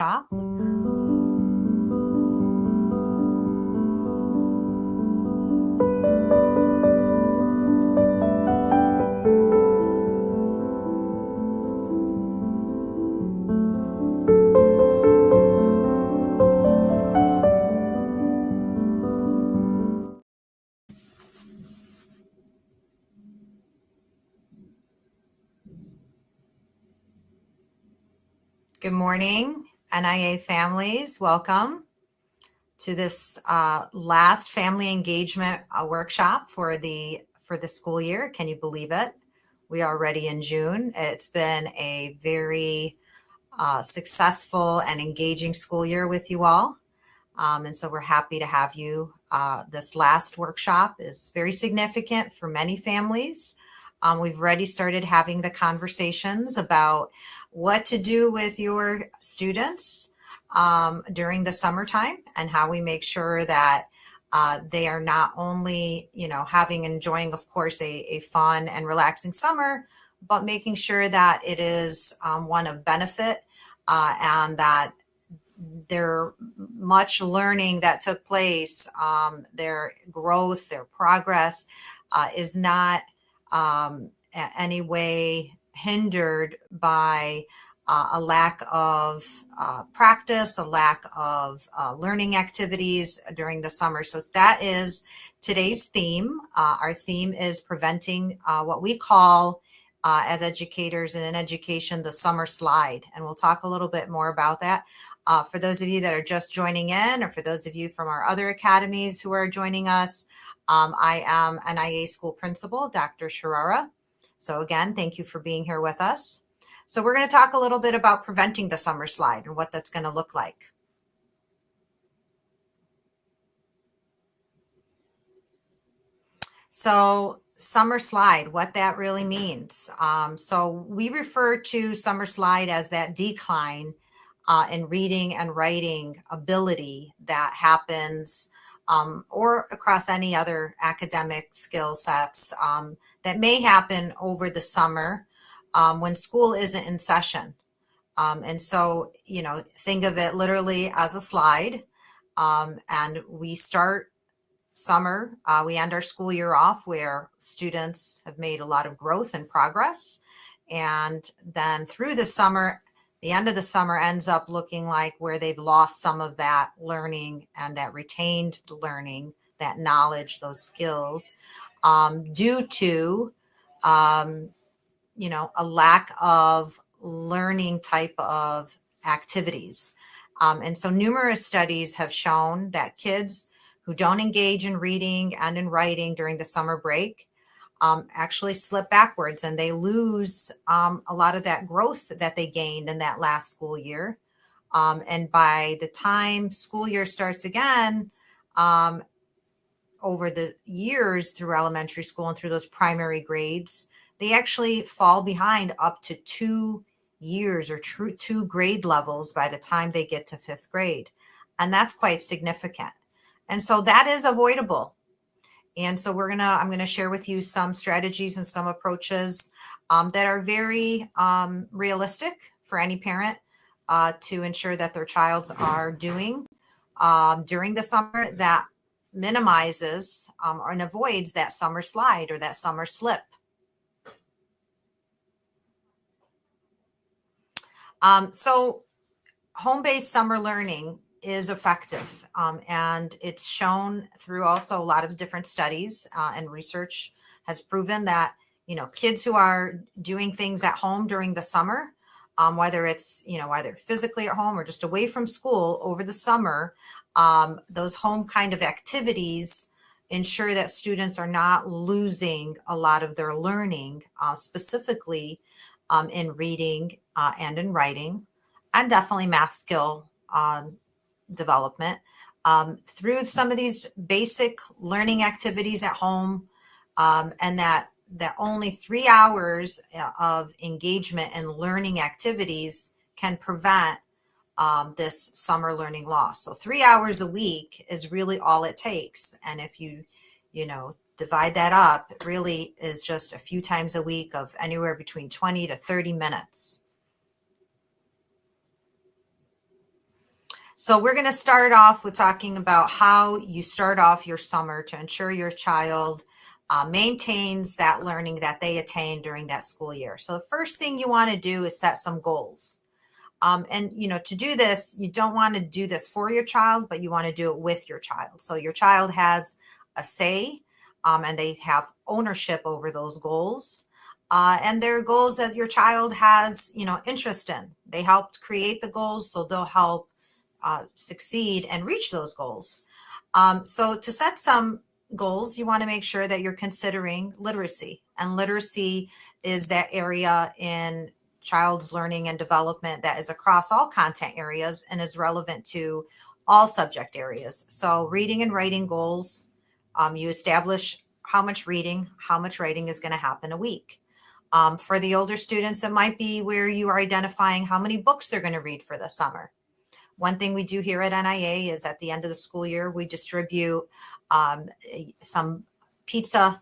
shop. Good morning, NIA families. Welcome to this last family engagement workshop for the school year. Can you believe it? We are already in June. It's been a very successful and engaging school year with you all. And so we're happy to have you. This last workshop is very significant for many families. We've already started having the conversations about what to do with your students during the summertime and how we make sure that they are not only, enjoying, of course, a fun and relaxing summer, but making sure that it is one of benefit and that their much learning that took place, their growth, their progress is not any way hindered by a lack of practice, a lack of learning activities during the summer. So that is today's theme. Our theme is preventing what we call as educators and in education, the summer slide. And we'll talk a little bit more about that. For those of you that are just joining in, or for those of you from our other academies who are joining us, I am NIA School Principal, Dr. Charara. So again, thank you for being here with us. So we're going to talk a little bit about preventing the summer slide and what that's going to look like. So summer slide, what that really means. So we refer to summer slide as that decline in reading and writing ability that happens or across any other academic skill sets that may happen over the summer when school isn't in session. And so, think of it literally as a slide. And we start summer, we end our school year off where students have made a lot of growth and progress. And then through the summer, the end of the summer ends up looking like where they've lost some of that learning and that retained learning, that knowledge, those skills, due to, a lack of learning type of activities. And so numerous studies have shown that kids who don't engage in reading and in writing during the summer break actually slip backwards, and they lose a lot of that growth that they gained in that last school year. And by the time school year starts again, over the years through elementary school and through those primary grades, they actually fall behind up to 2 years or two grade levels by the time they get to 5th grade. And that's quite significant. And so that is avoidable. And so I'm going to share with you some strategies and some approaches that are very realistic for any parent to ensure that their childs are doing during the summer that minimizes and avoids that summer slide or that summer slip. So home-based summer learning is effective, and it's shown through also a lot of different studies and research has proven that kids who are doing things at home during the summer, whether it's either physically at home or just away from school over the summer, those home kind of activities ensure that students are not losing a lot of their learning, specifically in reading and in writing, and definitely math skill development through some of these basic learning activities at home, and that only 3 hours of engagement and learning activities can prevent this summer learning loss. So 3 hours a week is really all it takes. And if you divide that up, it really is just a few times a week of anywhere between 20 to 30 minutes. So we're going to start off with talking about how you start off your summer to ensure your child maintains that learning that they attain during that school year. So the first thing you want to do is set some goals. And, to do this, you don't want to do this for your child, but you want to do it with your child. So your child has a say, and they have ownership over those goals. And they're goals that your child has, interest in. They helped create the goals, so they'll help succeed and reach those goals. So to set some goals, you want to make sure that you're considering literacy. And literacy is that area in child's learning and development that is across all content areas and is relevant to all subject areas. So reading and writing goals, you establish how much reading, how much writing is going to happen a week. For the older students, it might be where you are identifying how many books they're going to read for the summer. One thing we do here at NIA is at the end of the school year, we distribute some pizza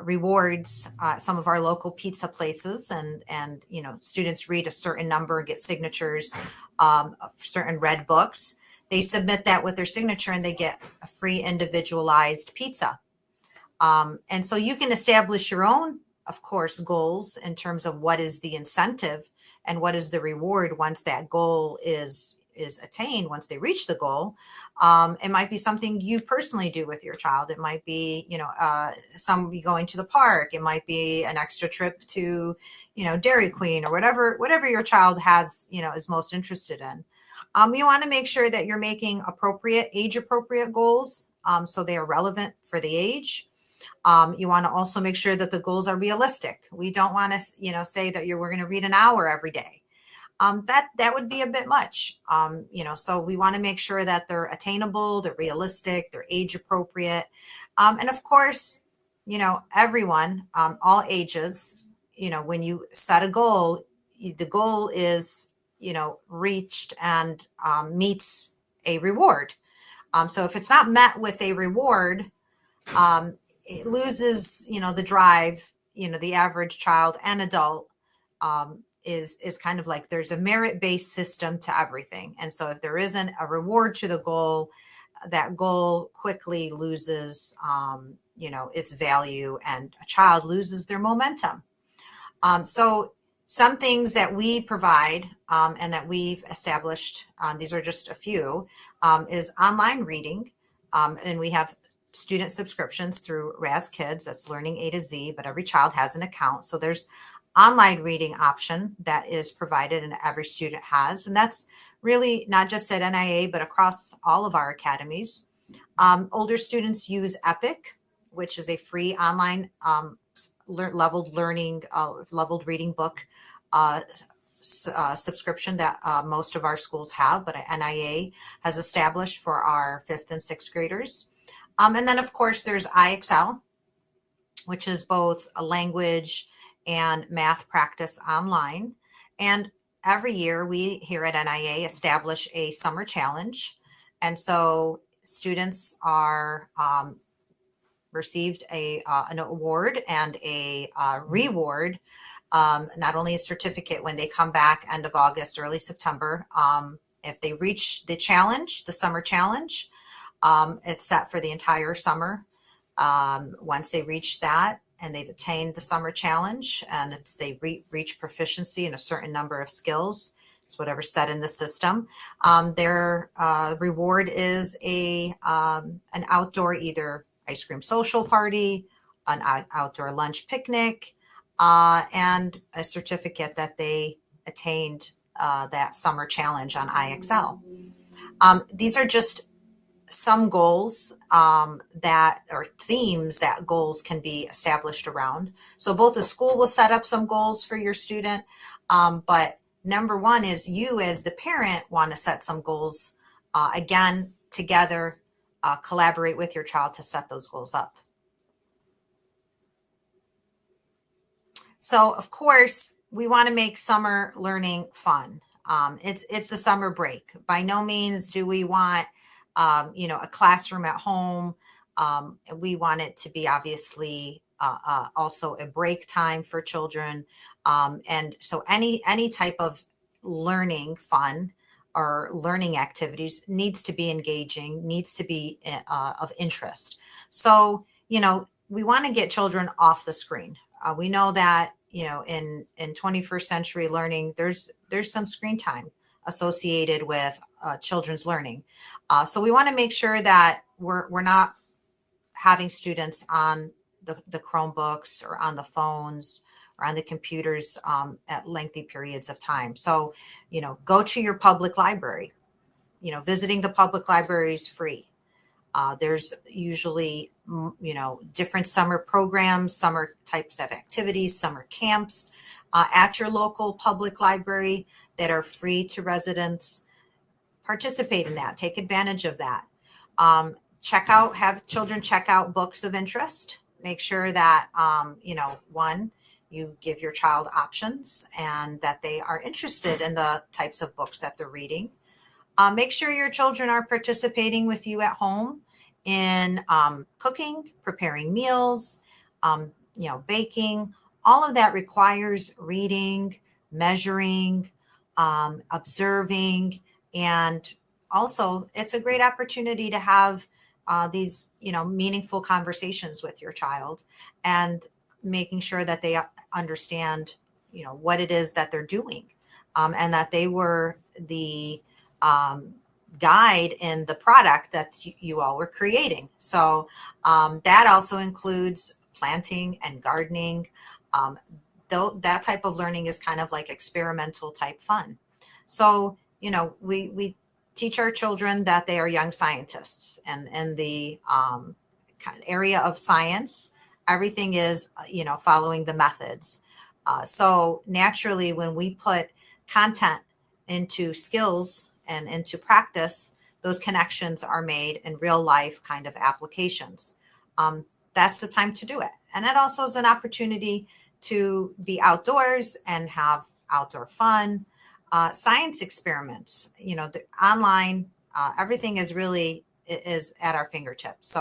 rewards, some of our local pizza places, and students read a certain number, get signatures of certain read books. They submit that with their signature and they get a free individualized pizza. And so you can establish your own, of course, goals in terms of what is the incentive and what is the reward once that goal is attained, once they reach the goal. It might be something you personally do with your child. It might be, some going to the park. It might be an extra trip to, Dairy Queen or whatever your child has, is most interested in. You want to make sure that you're making age appropriate goals. So they are relevant for the age. You want to also make sure that the goals are realistic. We don't want to, say that we're going to read an hour every day. That would be a bit much. So we want to make sure that they're attainable, they're realistic, they're age appropriate. And of course, everyone, all ages, when you set a goal, the goal is, reached and meets a reward. So if it's not met with a reward, it loses, the drive, the average child and adult, is kind of like there's a merit-based system to everything. And so if there isn't a reward to the goal, that goal quickly loses, its value, and a child loses their momentum. So some things that we provide and that we've established, these are just a few, is online reading. And we have student subscriptions through Raz Kids, that's Learning A to Z, but every child has an account. So there's online reading option that is provided and every student has. And that's really not just at NIA, but across all of our academies. Older students use Epic, which is a free online leveled reading book subscription that most of our schools have, but NIA has established for our 5th and 6th graders. And then, of course, there's IXL, which is both a language and math practice online. And every year we here at NIA establish a summer challenge. And so students are received an award and a reward, not only a certificate when they come back end of August, early September. If they reach the challenge, the summer challenge, it's set for the entire summer. Once they reach that, and they've attained the summer challenge, and they reach proficiency in a certain number of skills. It's whatever's set in the system. Their reward is an outdoor, either ice cream social party, an outdoor lunch picnic, and a certificate that they attained that summer challenge on IXL. These are just some goals that are themes that goals can be established around. So both the school will set up some goals for your student, but number one is you as the parent want to set some goals, again, together, collaborate with your child to set those goals up. So of course, we want to make summer learning fun. It's a summer break. By no means do we want a classroom at home. We want it to be obviously also a break time for children. And so any type of learning fun or learning activities needs to be engaging, needs to be of interest. So, we want to get children off the screen. We know that, in 21st century learning, there's some screen time associated with children's learning. So we want to make sure that we're not having students on the Chromebooks or on the phones or on the computers at lengthy periods of time. So, go to your public library. Visiting the public library is free. There's usually, different summer programs, summer types of activities, summer camps at your local public library that are free to residents. Participate in that. Take advantage of that. Have children check out books of interest. Make sure that, one, you give your child options and that they are interested in the types of books that they're reading. Make sure your children are participating with you at home in cooking, preparing meals, baking. All of that requires reading, measuring, observing, and also it's a great opportunity to have these, meaningful conversations with your child and making sure that they understand, what it is that they're doing, and that they were the guide in the product that you all were creating. So that also includes planting and gardening. Though that type of learning is kind of like experimental type fun. So, we teach our children that they are young scientists, and in the area of science, everything is, following the methods. So naturally, when we put content into skills and into practice, those connections are made in real life kind of applications. That's the time to do it. And that also is an opportunity to be outdoors and have outdoor fun. Science experiments, the online, everything is at our fingertips.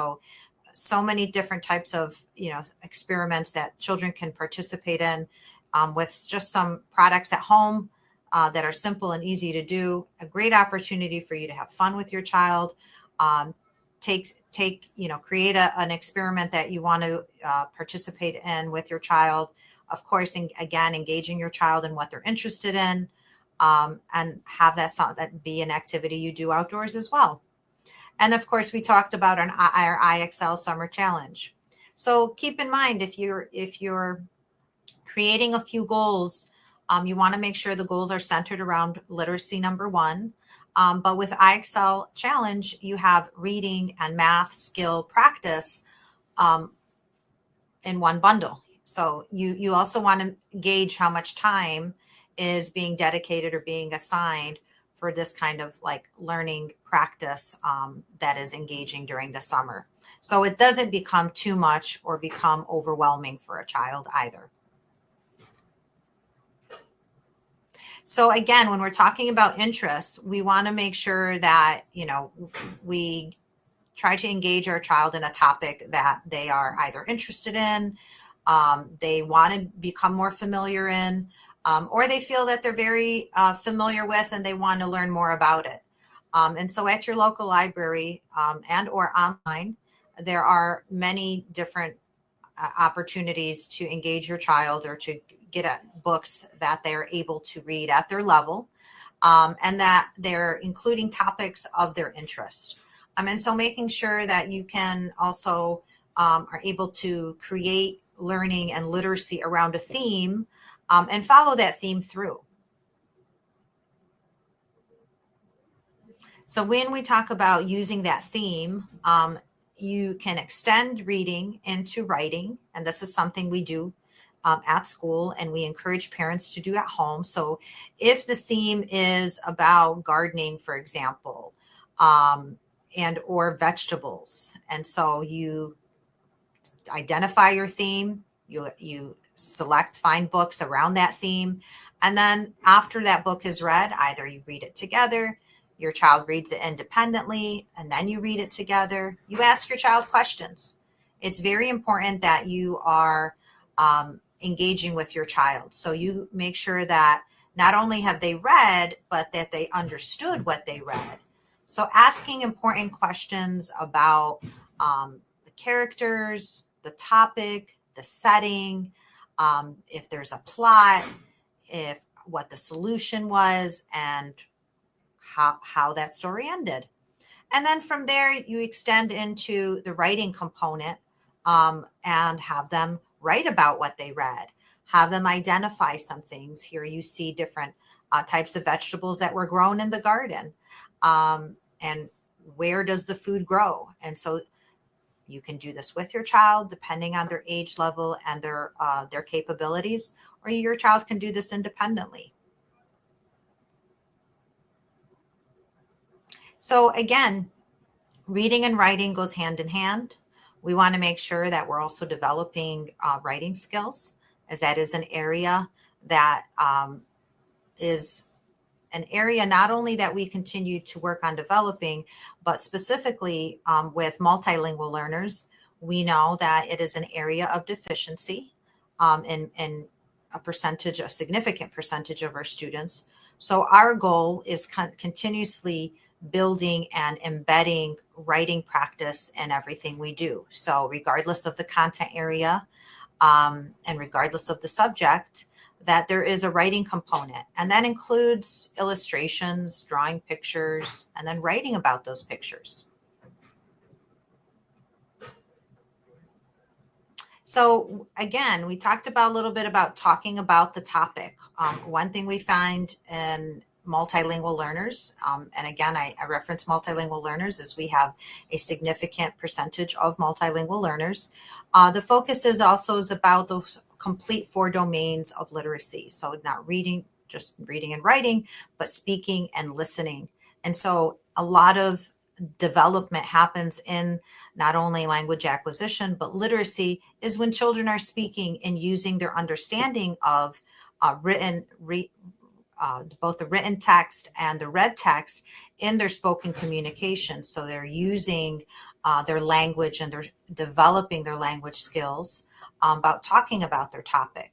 So many different types of, experiments that children can participate in with just some products at home that are simple and easy to do. A great opportunity for you to have fun with your child. Create an experiment that you want to participate in with your child. Of course, again, engaging your child in what they're interested in, and have that be an activity you do outdoors as well. And of course, we talked about our IXL Summer Challenge. So keep in mind, if you're creating a few goals, you want to make sure the goals are centered around literacy number one. But with IXL Challenge, you have reading and math skill practice in one bundle. So you also want to gauge how much time is being dedicated or being assigned for this kind of like learning practice that is engaging during the summer. So it doesn't become too much or become overwhelming for a child either. So again, when we're talking about interests, we want to make sure that, we try to engage our child in a topic that they are either interested in, they want to become more familiar in, or they feel that they're very familiar with and they want to learn more about it. And so at your local library and or online, there are many different opportunities to engage your child or to get at books that they're able to read at their level, and that they're including topics of their interest. And so making sure that you can also are able to create learning and literacy around a theme and follow that theme through. So when we talk about using that theme, you can extend reading into writing, and this is something we do at school, and we encourage parents to do at home. So if the theme is about gardening, for example, and or vegetables, and so you identify your theme, you find books around that theme, and then after that book is read, either you read it together, your child reads it independently, and then you read it together. You ask your child questions. It's very important that you are engaging with your child. So you make sure that not only have they read, but that they understood what they read. So asking important questions about the characters, the topic, the setting, if there's a plot, if what the solution was, and how that story ended. And then from there, you extend into the writing component, and have them write about what they read, have them identify some things. Here you see different types of vegetables that were grown in the garden, and where does the food grow. And so you can do this with your child depending on their age level and their capabilities, or your child can do this independently. So again, reading and writing goes hand in hand. We want to make sure that we're also developing writing skills, as that is an area that is an area not only that we continue to work on developing, but specifically with multilingual learners, we know that it is an area of deficiency in a significant percentage of our students. So our goal is continuously building and embedding writing practice in everything we do. So regardless of the content area, and regardless of the subject, that there is a writing component. And that includes illustrations, drawing pictures, and then writing about those pictures. So again, we talked about a little bit about talking about the topic. One thing we find in multilingual learners, and again, I reference multilingual learners as we have a significant percentage of multilingual learners. The focus is about those complete 4 domains of literacy. So not reading, just reading and writing, but speaking and listening. And so a lot of development happens in not only language acquisition, but literacy is when children are speaking and using their understanding of both the written text and the read text in their spoken communication. So they're using their language and they're developing their language skills about talking about their topic.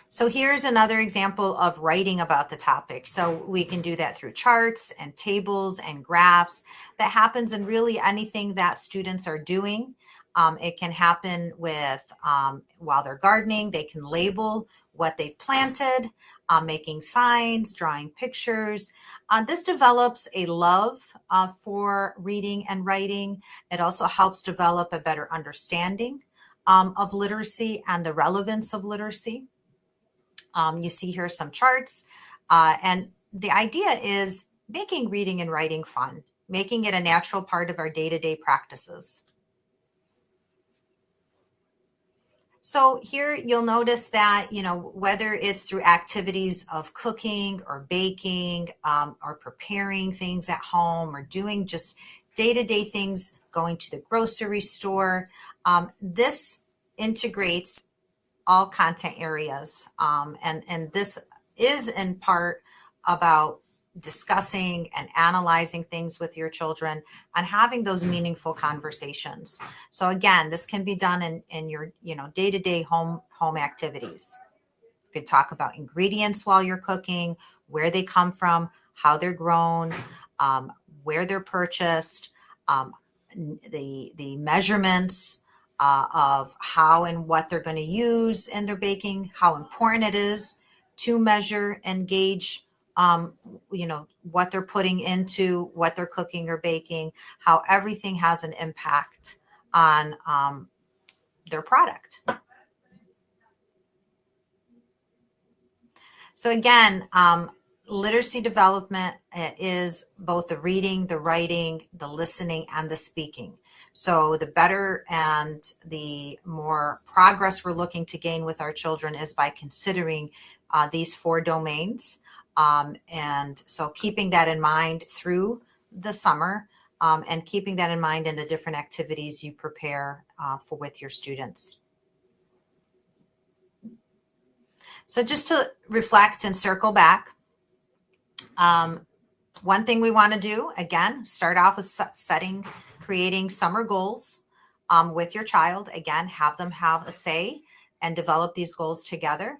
So here's another example of writing about the topic. So we can do that through charts and tables and graphs. That happens in really anything that students are doing. It can happen with while they're gardening, they can label what they've planted, making signs, drawing pictures. This develops a love for reading and writing. It also helps develop a better understanding of literacy and the relevance of literacy. You see here some charts, and the idea is making reading and writing fun, making it a natural part of our day-to-day practices. So here you'll notice that, whether it's through activities of cooking or baking, or preparing things at home, or doing just day-to-day things, going to the grocery store, this integrates all content areas. And this is in part about discussing and analyzing things with your children and having those meaningful conversations. So again, this can be done in your day-to-day home activities. You could talk about ingredients while you're cooking, where they come from, how they're grown, where they're purchased, the measurements of how and what they're going to use in their baking, how important it is to measure and gauge what they're putting into what they're cooking or baking, how everything has an impact on their product. So again, literacy development is both the reading, the writing, the listening, and the speaking. So the better and the more progress we're looking to gain with our children is by considering these 4 domains. And so keeping that in mind through the summer, and keeping that in mind in the different activities you prepare for with your students. So just to reflect and circle back, one thing we want to do, again, start off with creating summer goals. with your child. Again, have them have a say and develop these goals together.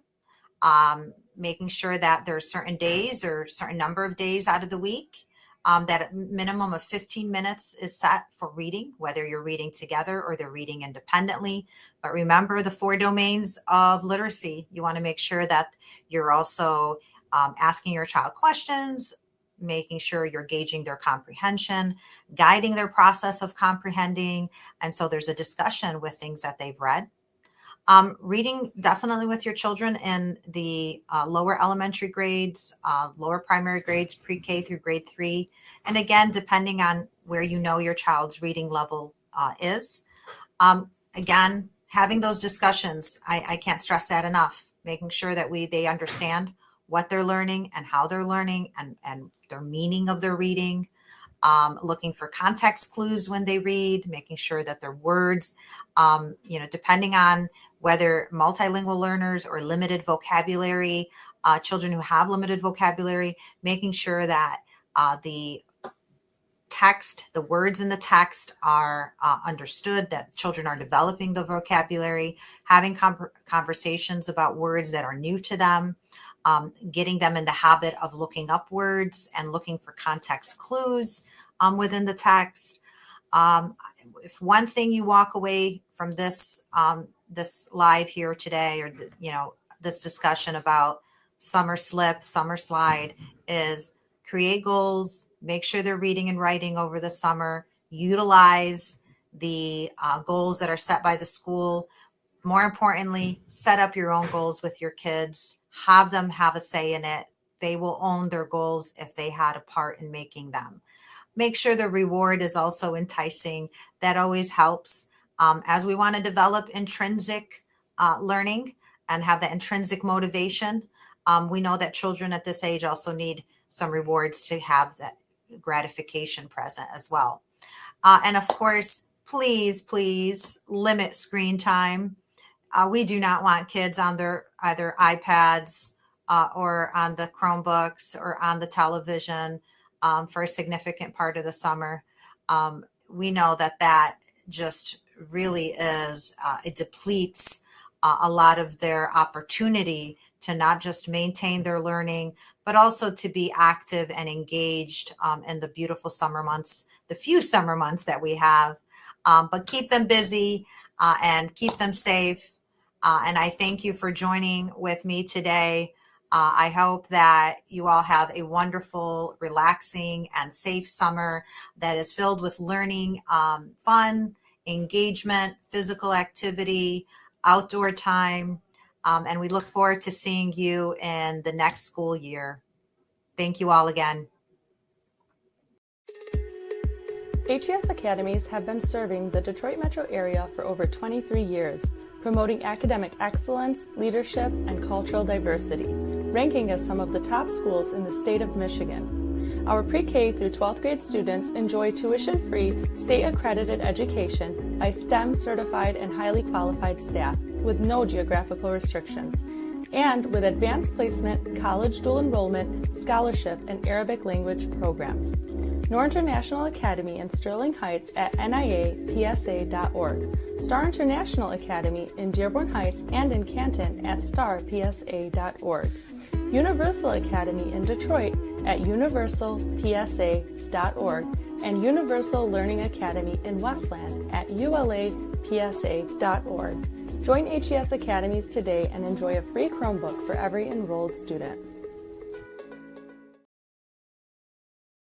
Making sure that there are certain days or certain number of days out of the week that a minimum of 15 minutes is set for reading, whether you're reading together or they're reading independently. But remember the 4 domains of literacy. You want to make sure that you're also asking your child questions, making sure you're gauging their comprehension, guiding their process of comprehending. And so there's a discussion with things that they've read. Reading definitely with your children in the lower elementary grades, lower primary grades, pre-K through grade 3. And again, depending on where you know your child's reading level is. Again, having those discussions, I can't stress that enough, making sure that they understand what they're learning and how they're learning and their meaning of their reading. Looking for context clues when they read, making sure that their words, depending on whether multilingual learners or limited vocabulary, children who have limited vocabulary, making sure that the text, the words in the text are understood, that children are developing the vocabulary, having conversations about words that are new to them, getting them in the habit of looking up words and looking for context clues within the text. If one thing you walk away from this live here today, or this discussion about summer slip, summer slide, is create goals, make sure they're reading and writing over the summer, utilize the goals that are set by the school. More importantly, set up your own goals with your kids, have them have a say in it. They will own their goals if they had a part in making them. Make sure the reward is also enticing. That always helps. As we want to develop intrinsic learning and have that intrinsic motivation, we know that children at this age also need some rewards to have that gratification present as well. And of course, please limit screen time. We do not want kids on their either iPads or on the Chromebooks or on the television for a significant part of the summer. We know that just really is, it depletes a lot of their opportunity to not just maintain their learning, but also to be active and engaged in the beautiful summer months, the few summer months that we have. But keep them busy and keep them safe. And I thank you for joining with me today. I hope that you all have a wonderful, relaxing, and safe summer that is filled with learning, fun, engagement, physical activity, outdoor time. And we look forward to seeing you in the next school year. Thank you all again. HES Academies have been serving the Detroit metro area for over 23 years, promoting academic excellence, leadership, and cultural diversity, ranking as some of the top schools in the state of Michigan. Our pre-K through 12th grade students enjoy tuition-free, state-accredited education by STEM certified and highly qualified staff with no geographical restrictions, and with advanced placement, college dual enrollment, scholarship, and Arabic language programs. Noor International Academy in Sterling Heights at NIAPSA.org, Star International Academy in Dearborn Heights and in Canton at StarPSA.org, Universal Academy in Detroit at UniversalPSA.org, and Universal Learning Academy in Westland at ULAPSA.org. Join HES Academies today and enjoy a free Chromebook for every enrolled student.